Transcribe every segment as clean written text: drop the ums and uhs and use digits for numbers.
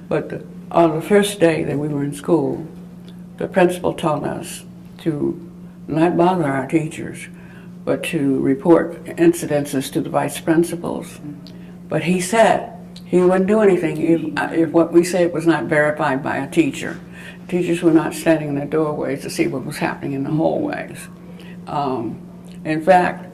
But on the first day that we were in school, the principal told us to not bother our teachers, but to report incidences to the vice principals. But he said he wouldn't do anything if what we said was not verified by a teacher. Teachers were not standing in the doorways to see what was happening in the hallways. In fact,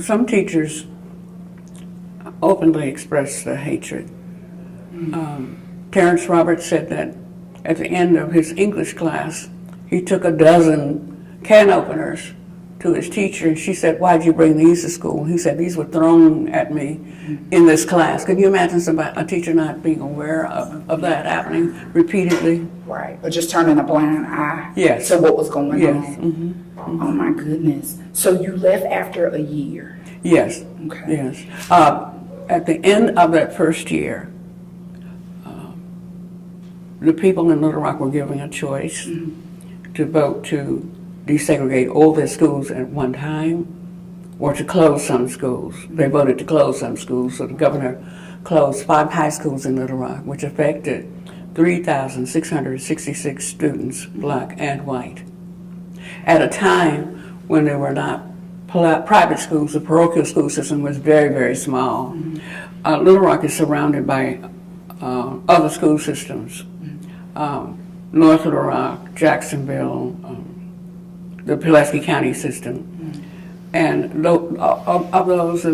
some teachers openly expressed their hatred. Terrence Roberts said that at the end of his English class, he took a dozen can openers to his teacher, and she said, "Why'd you bring these to school?" He said, "These were thrown at me in this class." Can you imagine a teacher not being aware of that happening repeatedly? Right, or just turning a blind eye Yes. to what was going on. Yes. Mm-hmm. Mm-hmm. Oh my goodness. So you left after a year? Yes. Okay. Yes. At the end of that first year, the people in Little Rock were given a choice to vote to desegregate all their schools at one time or to close some schools. They voted to close some schools, so the governor closed 5 high schools in Little Rock, which affected 3,666 students, black and white. At a time when there were not private schools, the parochial school system was very, very small. Little Rock is surrounded by other school systems. North Little Rock, Jacksonville, the Pulaski County system. And of those,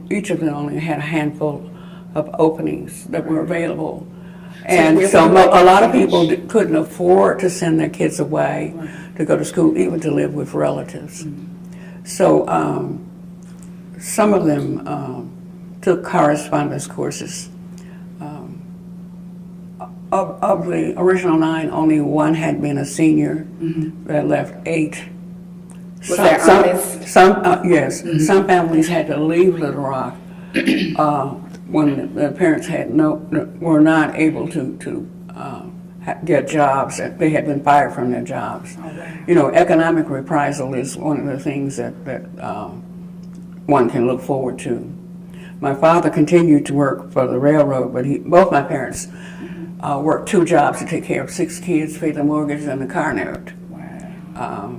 each of them only had a handful of openings that were available. And so a lot of people couldn't afford to send their kids away to go to school, even to live with relatives. So some of them took correspondence courses. Of the original 9, only 1 had been a senior. That left 8. Was that honest? Yes. Some families had to leave Little Rock when their parents were not able to get jobs. They had been fired from their jobs. You know, economic reprisal is one of the things that one can look forward to. My father continued to work for the railroad, but both my parents worked 2 jobs to take care of 6 kids, pay the mortgage, and the car note. Wow.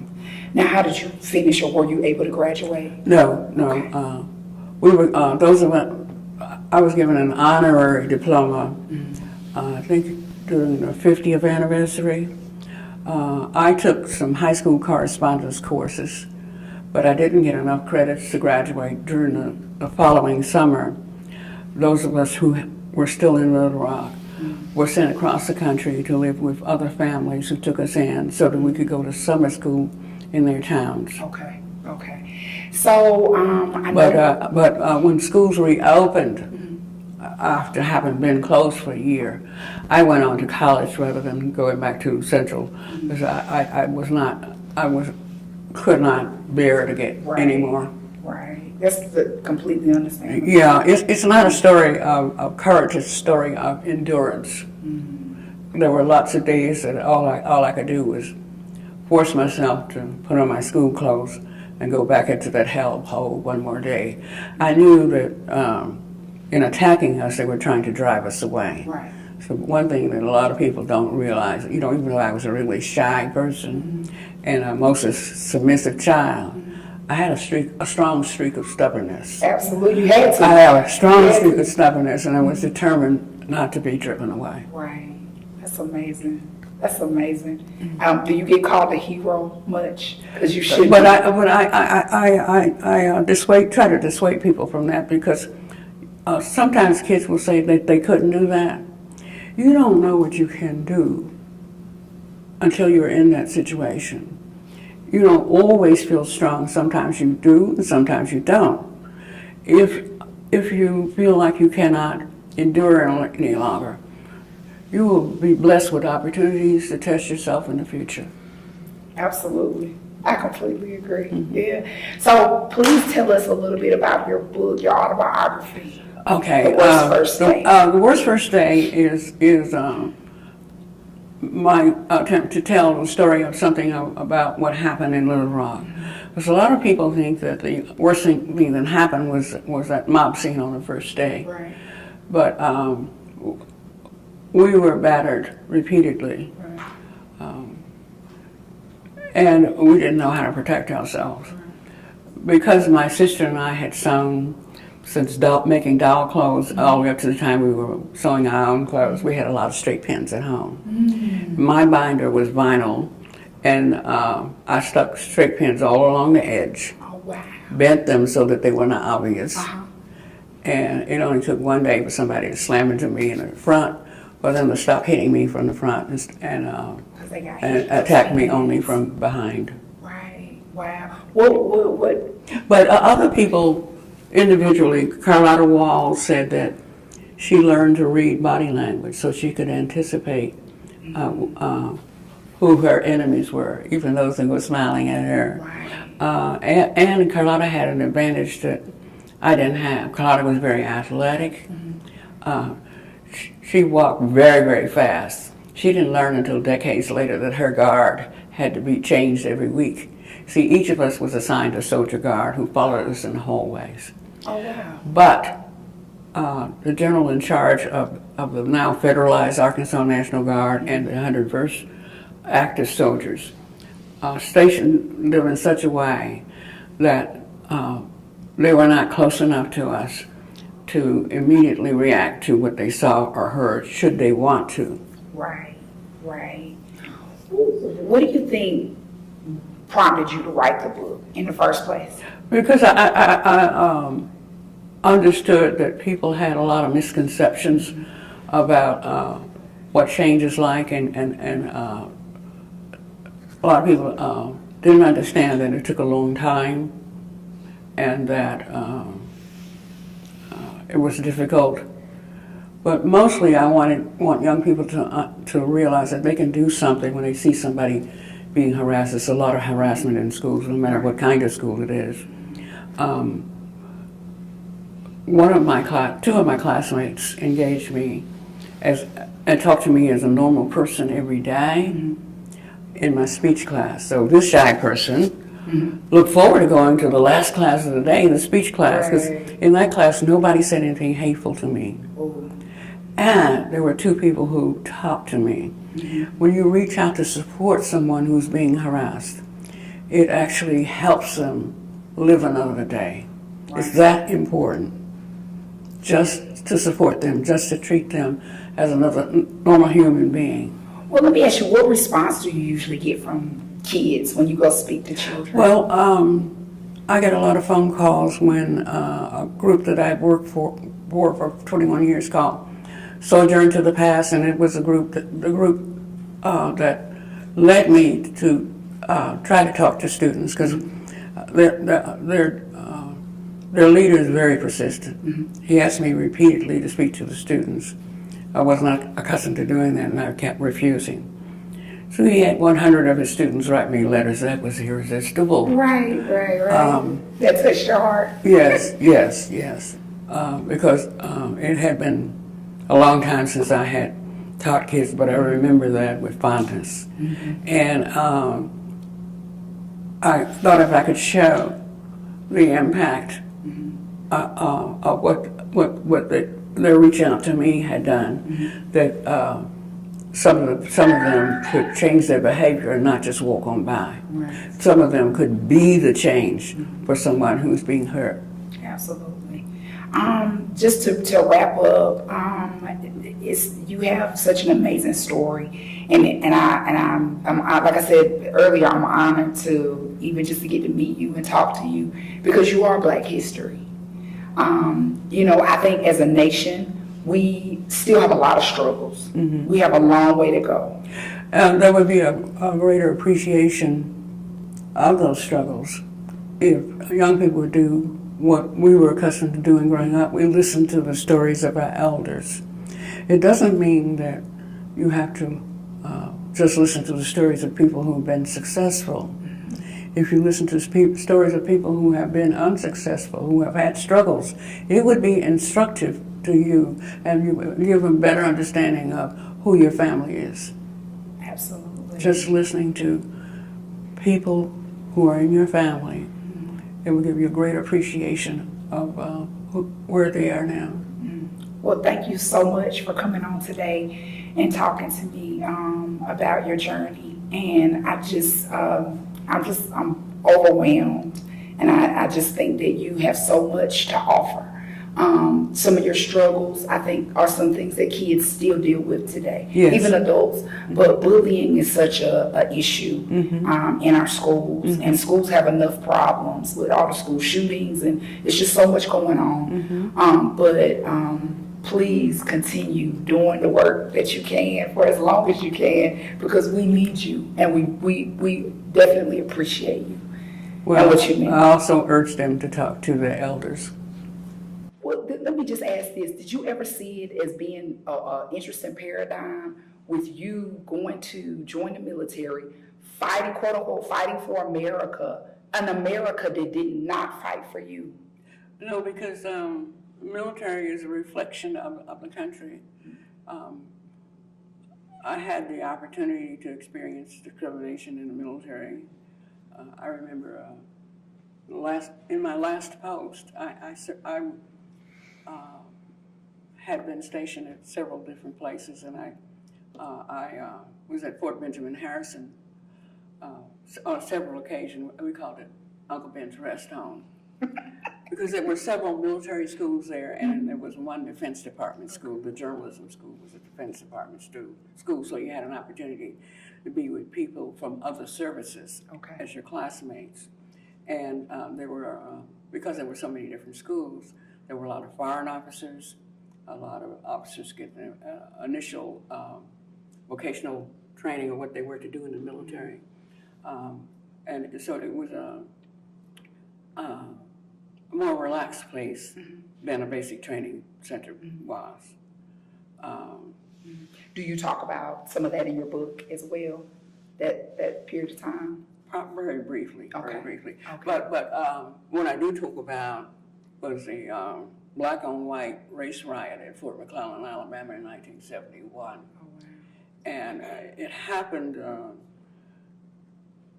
Now, how did you finish, or were you able to graduate? No. Okay. We were I was given an honorary diploma. I think during the 50th anniversary. I took some high school correspondence courses, but I didn't get enough credits to graduate during the following summer. Those of us who were still in Little Rock were sent across the country to live with other families who took us in so that we could go to summer school in their towns. Okay. So, but when schools reopened, after having been closed for a year, I went on to college rather than going back to Central, because I could not bear to get anymore. Right. That's completely understandable. Yeah, it's not a story of courage, it's a story of endurance. There were lots of days that all I could do was force myself to put on my school clothes and go back into that hellhole one more day. I knew that in attacking us, they were trying to drive us away. Right. So one thing that a lot of people don't realize, even though I was a really shy person and a most submissive child, I had a strong streak of stubbornness. Absolutely, you had to. I have a strong streak of stubbornness, and I was determined not to be driven away. Right. That's amazing. That's amazing. Do you get called a hero much? Because you should. But I try to dissuade people from that, because sometimes kids will say that they couldn't do that. You don't know what you can do until you're in that situation. You don't always feel strong. Sometimes you do, and sometimes you don't. If you feel like you cannot endure any longer, you will be blessed with opportunities to test yourself in the future. Absolutely. I completely agree. Yeah. So please tell us a little bit about your book, your autobiography. Okay. The Worst First Day. The Worst First Day is my attempt to tell the story of something about what happened in Little Rock. Because a lot of people think that the worst thing that happened was that mob scene on the first day. Right. But we were battered repeatedly. Right. And we didn't know how to protect ourselves. Because my sister and I had sewn since making doll clothes all the way up to the time we were sewing our own clothes, we had a lot of straight pins at home. My binder was vinyl, and I stuck straight pins all along the edge, Oh, wow. bent them so that they were not obvious. Uh-huh. And it only took one day for somebody to slam into me in the front, for them to stop hitting me from the front and 'Cause they got and hit. attack me only from behind. Right. Wow. What? But other people, individually, Carlotta Wall said that she learned to read body language so she could anticipate who her enemies were, even those that were smiling at her. Right. And Carlotta had an advantage that I didn't have. Carlotta was very athletic. She walked very, very fast. She didn't learn until decades later that her guard had to be changed every week. See, each of us was assigned a soldier guard who followed us in the hallways. Oh, wow. But the general in charge of the now federalized Arkansas National Guard and the 101st active soldiers stationed them in such a way that they were not close enough to us to immediately react to what they saw or heard, should they want to. Right. Right. What do you think prompted you to write the book in the first place? Because I understood that people had a lot of misconceptions about what change is like, and a lot of people didn't understand that it took a long time, and that it was difficult. But mostly I want young people to realize that they can do something when they see somebody being harassed. There's a lot of harassment in schools, no matter what kind of school it is. Two of my classmates engaged me and talked to me as a normal person every day in my speech class. So this shy person looked forward to going to the last class of the day, the speech class, because in that class nobody said anything hateful to me. Ooh. And there were two people who talked to me. When you reach out to support someone who's being harassed, it actually helps them live another day. It's that important. Just to support them, just to treat them as another normal human being. Well, let me ask you, what response do you usually get from kids when you go speak to children? Well, I get a lot of phone calls when a group that I've worked for 21 years called Sojourn to the Past, and it was the group that led me to try to talk to students, because their leader is very persistent. He asked me repeatedly to speak to the students. I was not accustomed to doing that, and I kept refusing. So he had 100 of his students write me letters. That was irresistible. Right. That touched your heart. Yes. Because it had been a long time since I had taught kids, but I remember that with fondness. And I thought if I could show the impact of what their reach out to me had done, that some of them could change their behavior and not just walk on by. Right. Some of them could be the change for someone who's being hurt. Absolutely. Just to wrap up, you have such an amazing story, and I'm like I said earlier, I'm honored to even just to get to meet you and talk to you, because you are Black history. I think as a nation, we still have a lot of struggles. We have a long way to go. There would be a greater appreciation of those struggles if young people would do what we were accustomed to doing growing up. We listened to the stories of our elders. It doesn't mean that you have to just listen to the stories of people who have been successful. If you listen to stories of people who have been unsuccessful, who have had struggles, it would be instructive to you, and you would give a better understanding of who your family is. Absolutely. Just listening to people who are in your family, it will give you a great appreciation of where they are now. Well, thank you so much for coming on today and talking to me about your journey. And I'm overwhelmed, and I just think that you have so much to offer. Some of your struggles, I think, are some things that kids still deal with today, yes. even adults. But bullying is such a issue in our schools, and schools have enough problems with all the school shootings, and it's just so much going on. But please continue doing the work that you can for as long as you can, because we need you, and we definitely appreciate you. Well, and what you mean. I also urge them to talk to their elders. Well, let me just ask this. Did you ever see it as being an interesting paradigm with you going to join the military, fighting, quote unquote, fighting for America, an America that did not fight for you? No, because military is a reflection of the country. I had the opportunity to experience discrimination in the military. I remember in my last post, I had been stationed at several different places, and I was at Fort Benjamin Harrison on several occasions. We called it Uncle Ben's Rest Home. Because there were several military schools there, and there was one Defense Department school. The journalism school was a Defense Department school, so you had an opportunity to be with people from other services as your classmates. And there were, because there were so many different schools, there were a lot of foreign officers, a lot of officers getting initial vocational training of what they were to do in the military. And so it was a more relaxed place than a basic training center was. Do you talk about some of that in your book as well, that period of time? Very briefly, very briefly. Okay. But what I do talk about was the black on white race riot at Fort McClellan, Alabama in 1971. Oh, wow. And it happened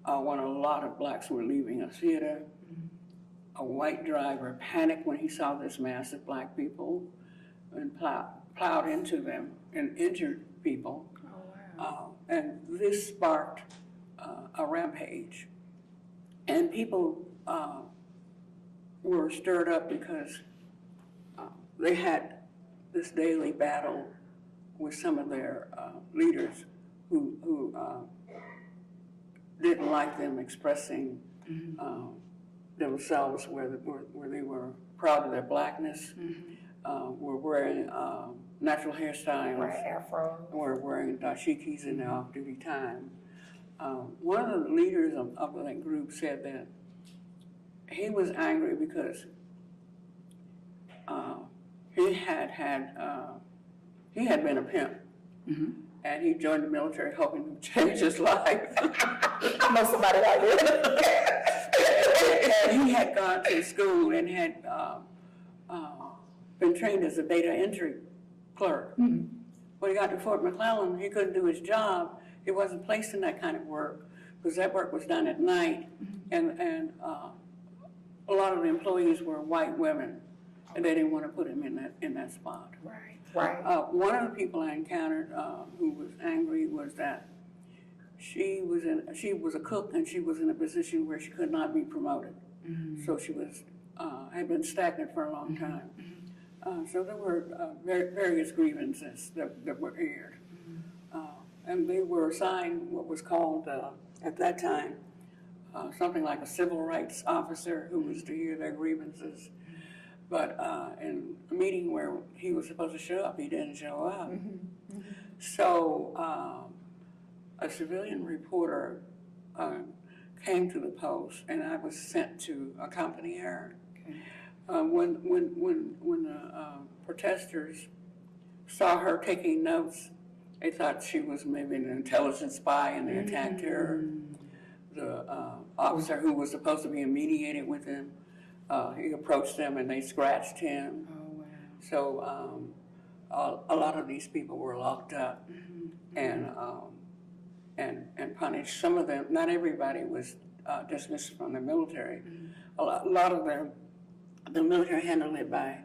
when a lot of blacks were leaving a theater. A white driver panicked when he saw this mass of black people and plowed into them and injured people. Oh, wow. And this sparked a rampage. And people were stirred up because they had this daily battle with some of their leaders who didn't like them expressing themselves where they were proud of their blackness, were wearing natural hairstyles, afro, were wearing dashikis in their off-duty time. One of the leaders of that group said that he was angry because he had been a pimp, and he joined the military hoping to change his life. I know somebody like that. And he had gone to school and had been trained as a data entry clerk. When he got to Fort McClellan, he couldn't do his job. He wasn't placed in that kind of work because that work was done at night, and a lot of the employees were white women, and they didn't want to put him in that spot. Right. One of the people I encountered who was angry was that she was a cook, and she was in a position where she could not be promoted. So she had been stagnant for a long time. So there were various grievances that were aired. And they were assigned what was called, at that time, something like a civil rights officer who was to hear their grievances. But in a meeting where he was supposed to show up, he didn't show up. So a civilian reporter came to the post, and I was sent to accompany her. When the protesters saw her taking notes They thought she was maybe an intelligence spy and they attacked her. The officer who was supposed to be mediated with them, he approached them and they scratched him. Oh, wow. So a lot of these people were locked up and punished. Some of them, not everybody was dismissed from the military. A lot of them, the military handled it by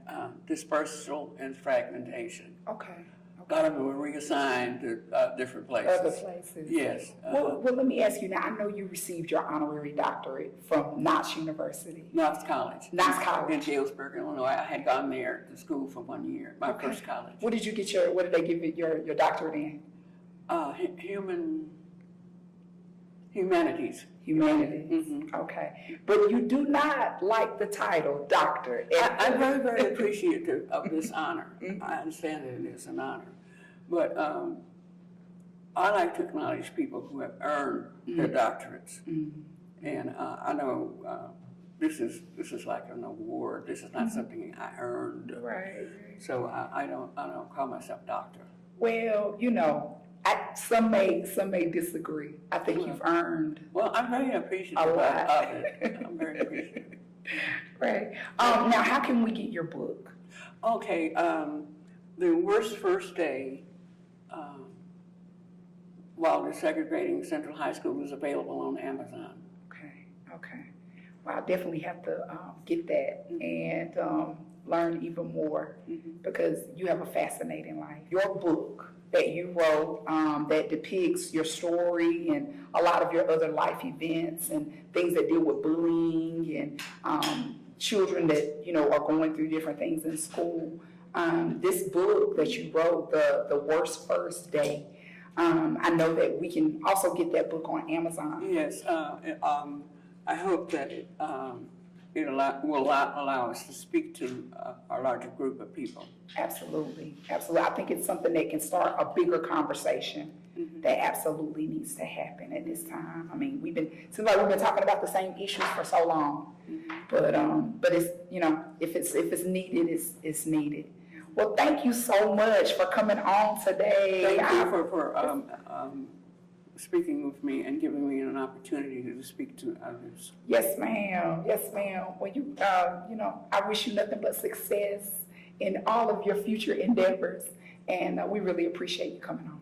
dispersal and fragmentation. Okay. A lot of them were reassigned to different places. Other places. Yes. Well, let me ask you now. I know you received your honorary doctorate from Knox University. Knox College. Knox College. In Galesburg, Illinois. I had gone there to school for 1 year, my first college. What did you get what did they give you your doctorate in? Humanities. Humanities. Okay. But you do not like the title doctor. I'm very, very appreciative of this honor. I understand that it is an honor. But I like to acknowledge people who have earned their doctorates. And I know this is like an award. This is not something I earned. Right. So I don't call myself doctor. Well, you know, some may disagree. I think you've earned. Well, I'm very appreciative A lot. of it. I'm very appreciative. Right. Now, how can we get your book? Okay. The worst first day while desegregating Central High School is available on Amazon. Okay. Well, I definitely have to get that and learn even more because you have a fascinating life. Your book that you wrote that depicts your story and a lot of your other life events and things that deal with bullying and children that, you know, are going through different things in school. This book that you wrote, The Worst First Day, I know that we can also get that book on Amazon. Yes. I hope that it will allow us to speak to a larger group of people. Absolutely. I think it's something that can start a bigger conversation that absolutely needs to happen at this time. I mean, seems like we've been talking about the same issues for so long, but it's, you know, if it's needed, it's needed. Well, thank you so much for coming on today. Thank you for speaking with me and giving me an opportunity to speak to others. Yes, ma'am. Well, you know, I wish you nothing but success in all of your future endeavors, and we really appreciate you coming on.